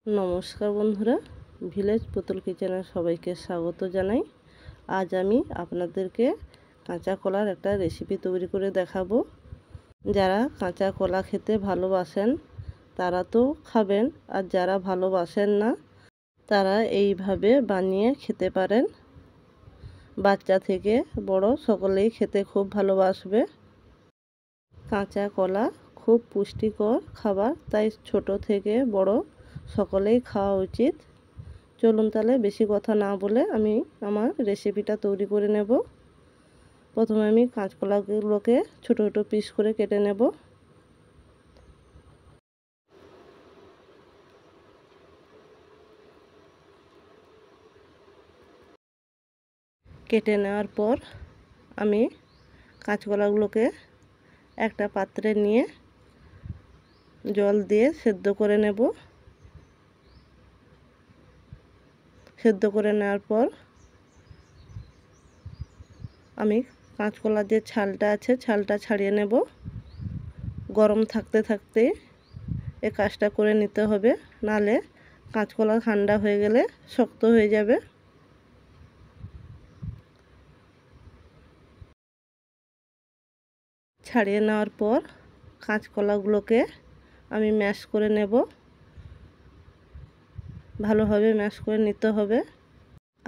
নমস্কার বন্ধুরা, ভিলেজ পুতুল কিচেনে সবাইকে স্বাগত জানাই। আজ আমি আপনাদেরকে কাঁচা কলার একটা রেসিপি তৈরি করে দেখাবো। যারা কাঁচা কলা খেতে ভালোবাসেন তারা তো খাবেন, আর যারা ভালোবাসেন না তারা এইভাবে বানিয়ে খেতে পারেন। বাচ্চা থেকে বড় সকলেই খেতে খুব ভালোবাসবে। কাঁচা কলা খুব পুষ্টিকর খাবার, তাই ছোট থেকে বড় সকলেই খাওয়া উচিত। চলুন তাহলে বেশি কথা না বলে আমি আমার রেসিপিটা তৈরি করে নেব। প্রথমে আমি কাঁচকলাগুলোকে ছোট ছোট পিস করে কেটে নেব। কেটে নেওয়ার পর আমি কাঁচকলাগুলোকে একটা পাত্রে নিয়ে জল দিয়ে সেদ্ধ করে নেব। সেদ্ধ করে নেওয়ার পর আমি কাঁচকলার যে ছালটা আছে ছালটা ছাড়িয়ে নেব। গরম থাকতে থাকতে এই কাজটা করে নিতে হবে, নালে কাঁচকলা ঠান্ডা হয়ে গেলে শক্ত হয়ে যাবে। ছাড়িয়ে নেওয়ার পর কাঁচকলাগুলোকে আমি ম্যাশ করে নেব। ভালোভাবে ম্যাশ করে নিতে হবে।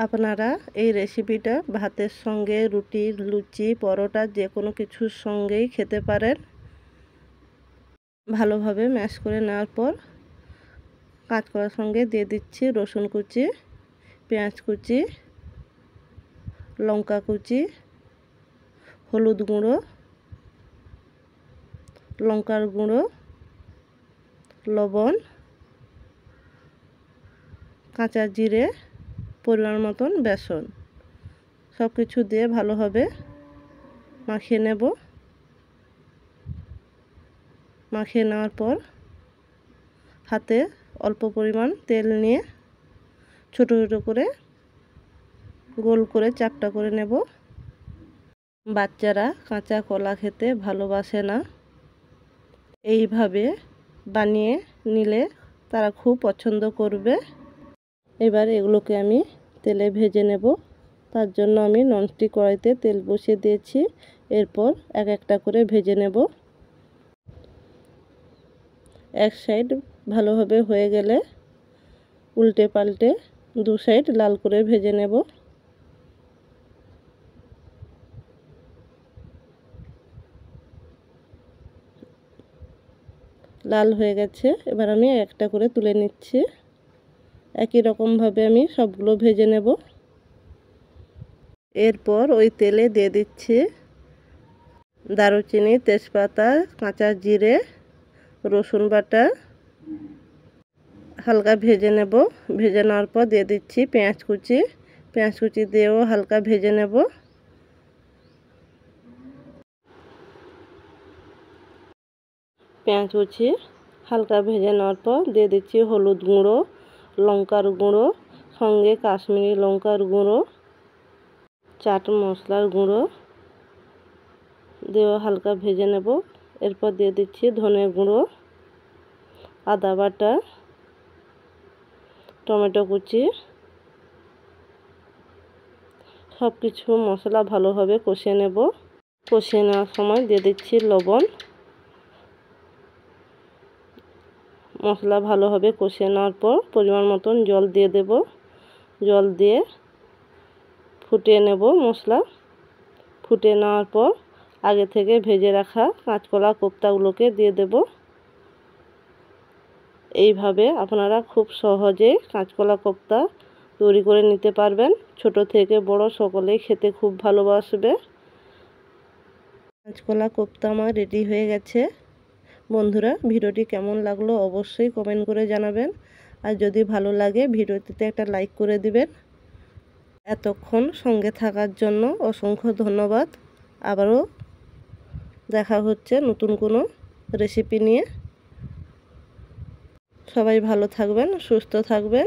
আপনারা এই রেসিপিটা ভাতের সঙ্গে, রুটি, লুচি, পরোটা যে কোনো কিছুর সঙ্গেই খেতে পারেন। ভালোভাবে ম্যাশ করে নেওয়ার পর কাঁচকলার সঙ্গে দিয়ে দিচ্ছি রসুন কুচি, পেঁয়াজ কুচি, লঙ্কা কুচি, হলুদ গুঁড়ো, লঙ্কার গুঁড়ো, লবণ, কাঁচা জিরে, পরিমাণ মতন বেসন, সব কিছু দিয়ে ভালোভাবে মাখিয়ে নেব। মাখিয়ে নেওয়ার পর হাতে অল্প পরিমাণ তেল নিয়ে ছোট ছোট করে গোল করে চাপটা করে নেব। বাচ্চারা কাঁচা কলা খেতে ভালোবাসে না, এইভাবে বানিয়ে নিলে তারা খুব পছন্দ করবে। এবার এগুলোকে আমি তেলে ভেজে নেব। তার জন্য আমি ননস্টিক কড়াইতে তেল বসিয়ে দিয়েছি। এরপর এক একটা করে ভেজে নেব। এক সাইড ভালোভাবে হয়ে গেলে উল্টে পাল্টে দু সাইড লাল করে ভেজে নেব। লাল হয়ে গেছে, এবার আমি একটা করে তুলে নিচ্ছি। একই রকমভাবে আমি সবগুলো ভেজে নেব। এরপর ওই তেলে দিয়ে দিচ্ছি দারুচিনি, তেজপাতা, কাঁচা জিরে, রসুন বাটা, হালকা ভেজে নেব। ভেজে নেওয়ার পর দিয়ে দিচ্ছি পেঁয়াজ কুচি। পেঁয়াজ কুচি দিয়েও হালকা ভেজে নেব। পেঁয়াজ কুচি হালকা ভেজে নেওয়ার পর দিয়ে দিচ্ছি হলুদ গুঁড়ো, লঙ্কার গুঁড়ো, সঙ্গে কাশ্মীরি লঙ্কার গুঁড়ো, চাট মশলার গুঁড়ো দিয়েও হালকা ভেজে নেব। এরপর দিয়ে দিচ্ছি ধনে গুঁড়ো, আদা বাটা, টমেটো কুচি, সব কিছু মশলা ভালোভাবে কষিয়ে নেব। কষিয়ে নেওয়ার সময় দিয়ে দিচ্ছি লবণ। মশলা ভালোভাবে কষিয়ে নেওয়ার পর পরিমাণ মতন জল দিয়ে দেব। জল দিয়ে ফুটিয়ে নেব মশলা। ফুটিয়ে নেওয়ার পর আগে থেকে ভেজে রাখা কাঁচকলা কোপ্তাগুলোকে দিয়ে দেব। এইভাবে আপনারা খুব সহজে কাঁচকলা কোপ্তা তৈরি করে নিতে পারবেন। ছোট থেকে বড় সকলেই খেতে খুব ভালোবাসবে। কাঁচকলা কোপ্তা আমার রেডি হয়ে গেছে। বন্ধুরা, ভিডিওটি কেমন লাগলো অবশ্যই কমেন্ট করে জানাবেন। আর যদি ভালো লাগে ভিডিওটিতে একটা লাইক করে দিবেন। এতক্ষণ সঙ্গে থাকার জন্য অসংখ্য ধন্যবাদ। আবারও দেখা হচ্ছে নতুন কোনো রেসিপি নিয়ে। সবাই ভালো থাকবেন, সুস্থ থাকবেন।